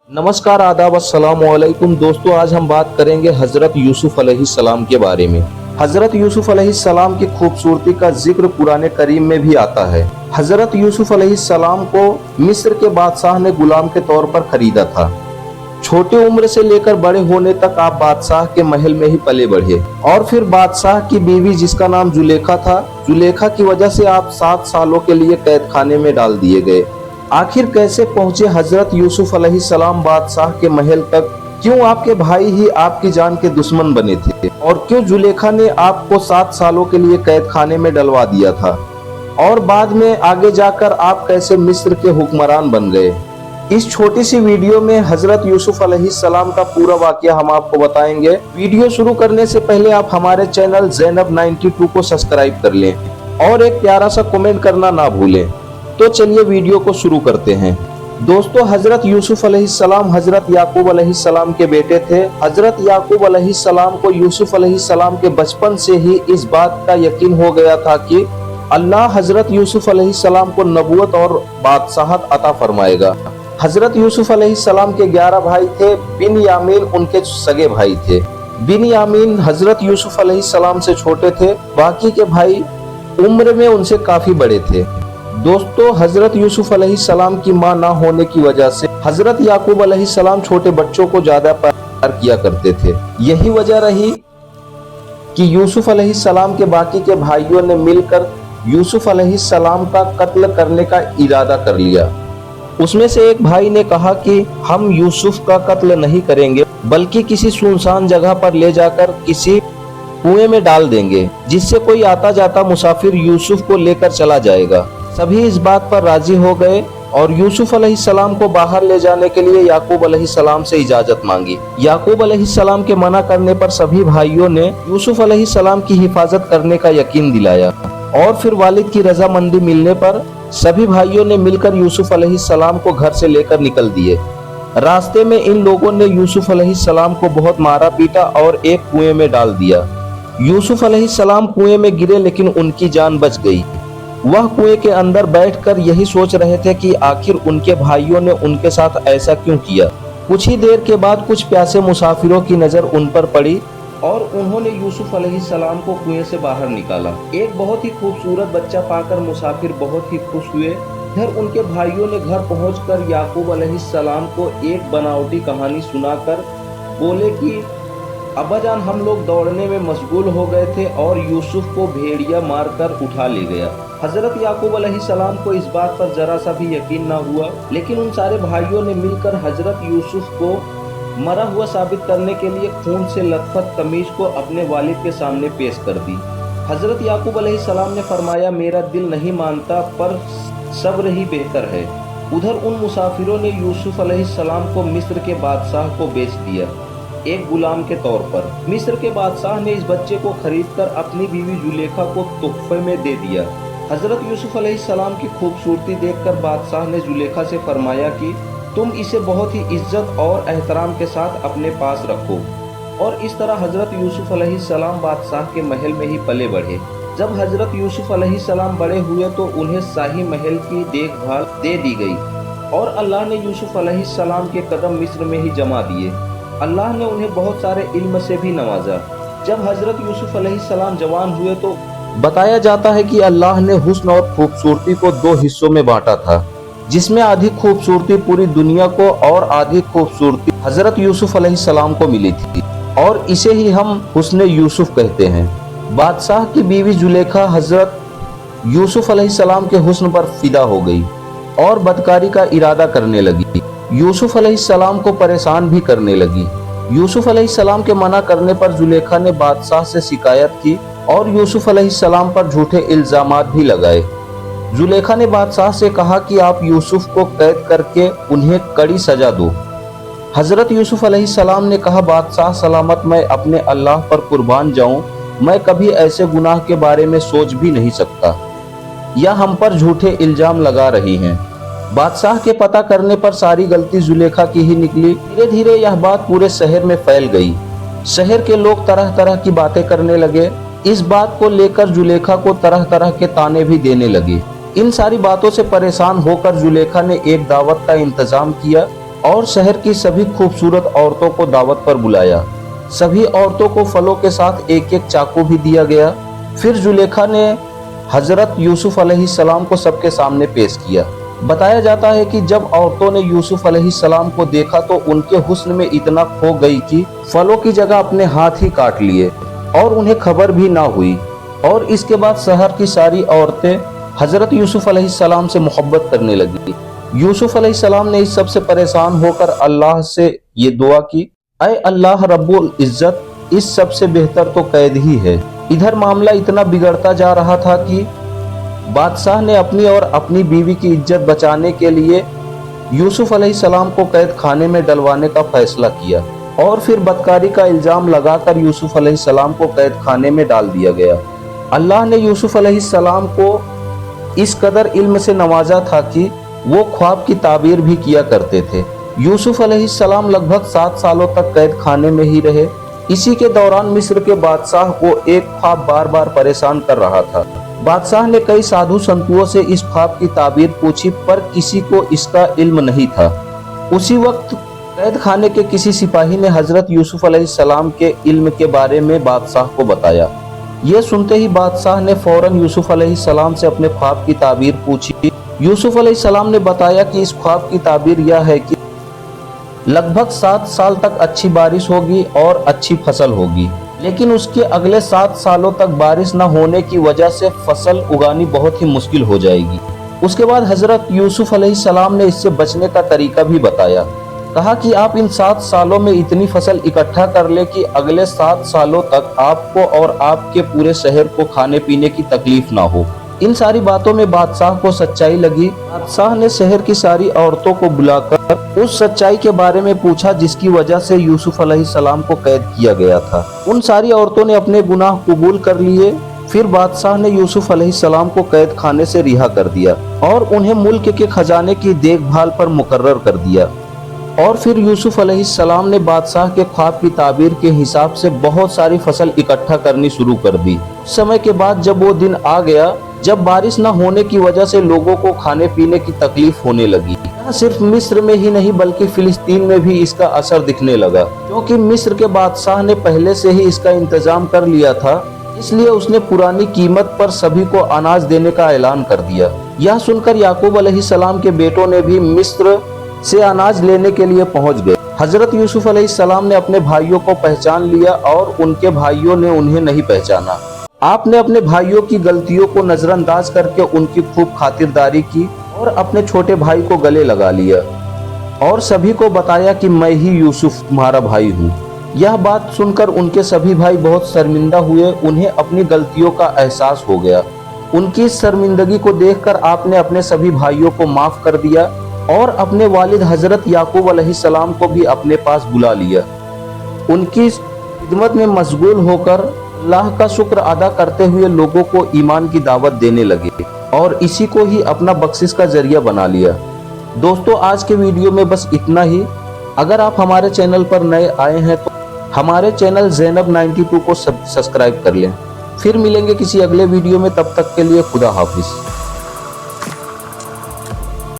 नमस्कार, आदाब, अस्सलाम वालेकुम दोस्तों। आज हम बात करेंगे हजरत यूसुफ अलैहिस्सलाम के बारे में। हजरत यूसुफ अलैहिस्सलाम की खूबसूरती का जिक्र कुरान करीम में भी आता है। हजरत यूसुफ अलैहिस्सलाम को मिस्र के बादशाह ने गुलाम के तौर पर खरीदा था। छोटे उम्र से लेकर बड़े होने तक आप बादशाह के महल में ही पले बढ़े और फिर बादशाह की बीवी जिसका नाम जुलेखा था, जुलेखा की वजह से आप 7 सालों के लिए कैद खाने में डाल दिए गए। आखिर कैसे पहुंचे हजरत यूसुफ अलैहिस्सलाम बादशाह के महल तक? क्यों आपके भाई ही आपकी जान के दुश्मन बने थे? और क्यों जुलेखा ने आपको 7 सालों के लिए कैद खाने में डलवा दिया था? और बाद में आगे जाकर आप कैसे मिस्र के हुक्मरान बन गए? इस छोटी सी वीडियो में हजरत यूसुफ अलैहिस्सलाम का पूरा वाकया हम आपको बताएंगे। वीडियो शुरू करने से पहले आप हमारे चैनल ज़ैनब 92 को सब्सक्राइब कर लें और एक प्यारा सा कमेंट करना ना भूलें। तो चलिए वीडियो को शुरू करते हैं। दोस्तों, हजरत यूसुफ अलैहिस्सलाम हजरत याकूब अलैहिस्सलाम के बेटे थे। हजरत याकूब अलैहिस्सलाम को यूसुफ अलैहिस्सलाम के बचपन से ही इस बात का यकीन हो गया था कि अल्लाह हजरत यूसुफ अलैहिस्सलाम को नबूवत और बादशाहत अता फरमाएगा। हजरत यूसुफ अलैहिस्सलाम के 11 भाई थे। बिनयामीन उनके सगे भाई थे। बिनयामीन हजरत यूसुफ अलैहिस्सलाम से छोटे थे, बाकी के भाई उम्र में उनसे काफी बड़े थे। दोस्तों, हजरत यूसुफ अलैहिस्सलाम की मां ना होने की वजह से हजरत याकूब अलैहिस्सलाम छोटे बच्चों को ज्यादा प्यार किया करते थे। यही वजह रही कि यूसुफ अलैहिस्सलाम के बाकी के भाइयों ने मिलकर यूसुफ अलैहिस्सलाम का कत्ल करने का इरादा कर लिया। उसमें से एक भाई ने कहा कि हम यूसुफ का कत्ल नहीं करेंगे, बल्कि किसी सुनसान जगह पर ले जाकर किसी कुएं में डाल देंगे, जिससे कोई आता जाता मुसाफिर यूसुफ को लेकर चला जाएगा। सभी इस बात पर राजी हो गए और यूसुफ अलैहिस्सलाम को बाहर ले जाने के लिए याकूब अलैहिस्सलाम से इजाजत मांगी। याकूब अलैहिस्सलाम के मना करने पर सभी भाइयों ने यूसुफ अलैहिस्सलाम की हिफाजत करने का यकीन दिलाया और फिर वालिद की रजामंदी मिलने पर सभी भाइयों ने मिलकर यूसुफ अलैहिस्सलाम को घर से लेकर निकल दिए। रास्ते में इन लोगों ने यूसुफ अलैहिस्सलाम को बहुत मारा पीटा और एक कुएं में डाल दिया। यूसुफ अलैहिस्सलाम कुएं में गिरे, लेकिन उनकी जान बच गई। वह कुएं के अंदर बैठकर यही सोच रहे थे कि आखिर उनके भाइयों ने उनके साथ ऐसा क्यों किया। कुछ ही देर के बाद कुछ प्यासे मुसाफिरों की नजर उन पर पड़ी और उन्होंने यूसुफ अलैहिस्सलाम को कुएं से बाहर निकाला। एक बहुत ही खूबसूरत बच्चा पाकर मुसाफिर बहुत ही खुश हुए। इधर उनके भाइयों ने घर पहुंचकर याकूब अलैहिस्सलाम को एक बनावटी कहानी सुनाकर बोले कि अब्बाजान, हम लोग दौड़ने में मशगूल हो गए थे और यूसुफ को भेड़िया मारकर उठा ले गया। हजरत याकूब अलैहिस्सलाम को इस बात पर जरा सा भी यकीन न हुआ, लेकिन उन सारे भाइयों ने मिलकर हजरत यूसुफ को मरा हुआ साबित करने के लिए खून से लथपथ कमीज को अपने वालिद के सामने पेश कर दी। हजरत याकूब अलैहिस्सलाम ने फरमाया, मेरा दिल नहीं मानता, पर सब्र ही बेहतर है। उधर उन मुसाफिरों ने यूसुफ अलैहिस्सलाम को मिस्र के बादशाह को बेच दिया, एक गुलाम के तौर पर। मिस्र के बादशाह ने इस बच्चे को खरीदकर अपनी बीवी जुलेखा को तोहफे में दे दिया। हजरत यूसुफ अलैहिस्सलाम की खूबसूरती देखकर बादशाह ने जुलेखा से फरमाया कि तुम इसे बहुत ही इज्जत और एहतराम के साथ अपने पास रखो। और इस तरह हजरत यूसुफ अलैहिस्सलाम बादशाह के महल में ही पले बढ़े। जब हजरत यूसुफ अलैहिस्सलाम बड़े हुए तो उन्हें शाही महल की देखभाल दे दी गई और अल्लाह ने यूसुफ अलैहिस्सलाम के कदम मिस्र में ही जमा दिए। अल्लाह ने उन्हें बहुत सारे इल्म से भी नवाजा। जब हजरत यूसुफ अलैहिस्सलाम जवान हुए तो बताया जाता है कि अल्लाह ने हुस्न और खूबसूरती को 2 हिस्सों में बांटा था, जिसमें आधी खूबसूरती पूरी दुनिया को और आधी खूबसूरती हजरत यूसुफ अलैहिस्सलाम को मिली थी, और इसे ही हम हुस्न यूसुफ कहते हैं। बादशाह की बीवी जुलेखा हजरत यूसुफ अलैहिस्सलाम के हुस्न पर फिदा हो गई और बदकारी का इरादा करने लगी। यूसुफ अलैहिस्सलाम को परेशान भी करने लगी। यूसुफ अलैहिस्सलाम के मना करने पर जुलेखा ने बादशाह से शिकायत की और यूसुफ अलैहिस्सलाम पर झूठे इल्जामात भी लगाए। जुलेखा ने बादशाह से कहा कि आप यूसुफ को कैद करके उन्हें कड़ी सजा दो। हजरत यूसुफ अलैहिस्सलाम ने कहा, बादशाह सलामत, मैं अपने अल्लाह पर कुर्बान जाऊं, मैं कभी ऐसे गुनाह के बारे में सोच भी नहीं सकता। या हम पर झूठे इल्जाम लगा रही हैं। बादशाह के पता करने पर सारी गलती जुलेखा की ही निकली। धीरे धीरे यह बात पूरे शहर में फैल गई। शहर के लोग तरह तरह की बातें करने लगे। इस बात को लेकर जुलेखा को तरह तरह के ताने भी देने लगे। इन सारी बातों से परेशान होकर जुलेखा ने एक दावत का इंतजाम किया और शहर की सभी खूबसूरत औरतों को दावत पर बुलाया। सभी औरतों को फलों के साथ एक एक चाकू भी दिया गया। फिर जुलेखा ने हजरत यूसुफ अलैहिस्सलाम को सबके सामने पेश किया। बताया जाता है कि जब औरतों ने यूसुफ अलैहिस्सलाम को देखा तो उनके हुस्न में इतना खो गई कि फलों की जगह अपने हाथ ही काट लिए और उन्हें खबर भी ना हुई। और इसके बाद शहर की सारी औरतें हजरत यूसुफ अलैहिस्सलाम से मोहब्बत करने लगी। यूसुफ अलैहिस्सलाम ने इस सब से परेशान होकर अल्लाह से ये दुआ की, ऐ अल्लाह रब्बुल इज्जत, इस सब से बेहतर तो कैद ही है। इधर मामला इतना बिगड़ता जा रहा था कि बादशाह ने अपनी और अपनी बीवी की इज्जत बचाने के लिए यूसुफ अलैहिस्सलाम को कैद खाने में डलवाने का फैसला किया और फिर बदकारी का इल्जाम लगाकर यूसुफ अलैहिस्सलाम को कैद खाने में डाल दिया गया। अल्लाह ने यूसुफ अलैहिस्सलाम को इस कदर इल्म से नवाजा था कि वो ख्वाब की ताबीर भी किया करते थे। यूसुफ अलैहिस्सलाम लगभग 7 सालों तक कैद खाने में ही रहे। इसी के दौरान मिस्र के बादशाह को एक ख्वाब बार बार परेशान कर रहा था। बादशाह ने कई साधु संतों से इस ख्वाब की ताबीर पूछी पर किसी को इसका इल्म नहीं था। उसी वक्त कैद खाने के किसी सिपाही ने हजरत यूसुफ अलैहिस्सलाम के इल्म के बारे में बादशाह को बताया। ये सुनते ही बादशाह ने फौरन यूसुफ अलैहिस्सलाम से अपने ख्वाब की ताबीर पूछी। यूसुफ अलैहिस्सलाम ने बताया कि इस ख्वाब की ताबीर यह है कि लगभग 7 साल तक अच्छी बारिश होगी और अच्छी फसल होगी, लेकिन उसके अगले 7 सालों तक बारिश न होने की वजह से फसल उगानी बहुत ही मुश्किल हो जाएगी। उसके बाद हजरत यूसुफ अलैहिस्सलाम ने इससे बचने का तरीका भी बताया। कहा कि आप इन 7 सालों में इतनी फसल इकट्ठा कर ले कि अगले 7 सालों तक आपको और आपके पूरे शहर को खाने पीने की तकलीफ ना हो। इन सारी बातों में बादशाह को सच्चाई लगी। बादशाह ने शहर की सारी औरतों को बुलाकर उस सच्चाई के बारे में पूछा जिसकी वजह से यूसुफ अलैहिस्सलाम को कैद किया गया था। उन सारी औरतों ने अपने गुनाह कबूल कर लिए। फिर बादशाह ने यूसुफ अलैहिस्सलाम को कैद खाने से रिहा कर दिया और उन्हें मुल्क के खजाने की देखभाल पर मुकर्रर कर दिया। और फिर यूसुफ अलैहिस्सलाम ने बादशाह के ख्वाब की ताबीर के हिसाब से बहुत सारी फसल इकट्ठा करनी शुरू कर दी। समय के बाद जब वो दिन आ गया जब बारिश न होने की वजह से लोगों को खाने पीने की तकलीफ होने लगी। सिर्फ मिस्र में ही नहीं बल्कि फिलिस्तीन में भी इसका असर दिखने लगा, क्योंकि मिस्र के बादशाह ने पहले से ही इसका इंतजाम कर लिया था। इसलिए उसने पुरानी कीमत पर सभी को अनाज देने का ऐलान कर दिया। यह सुनकर याकूब अलैहिस्सलाम के बेटों ने भी मिस्र से अनाज लेने के लिए पहुंच गए। हजरत यूसुफ अलैहिस्सलाम ने अपने भाइयों को पहचान लिया और उनके भाइयों ने उन्हें नहीं पहचाना। आपने अपने भाइयों की गलतियों को नजरअंदाज करके उनकी खूब खातिरदारी की और अपने छोटे भाई को गले लगा लिया और सभी को बताया कि मैं ही यूसुफ तुम्हारा भाई हूँ। यह बात सुनकर उनके सभी भाई बहुत शर्मिंदा हुए। उन्हें अपनी गलतियों का एहसास हो गया। उनकी इस शर्मिंदगी को देखकर आपने अपने सभी भाइयों को माफ कर दिया और अपने वालिद हजरत याकूब अलैहिस्सलाम को भी अपने पास बुला लिया। उनकी खिदमत में मशगूल होकर अल्लाह का शुक्र अदा करते हुए लोगों को ईमान की दावत देने लगे और इसी को ही अपना बख्शिश का जरिया बना लिया। दोस्तों, आज के वीडियो में बस इतना ही। अगर आप हमारे चैनल पर नए आए हैं तो हमारे चैनल ज़ैनब 92 को सब्सक्राइब कर लें। फिर मिलेंगे किसी अगले वीडियो में, तब तक के लिए खुदा हाफिज।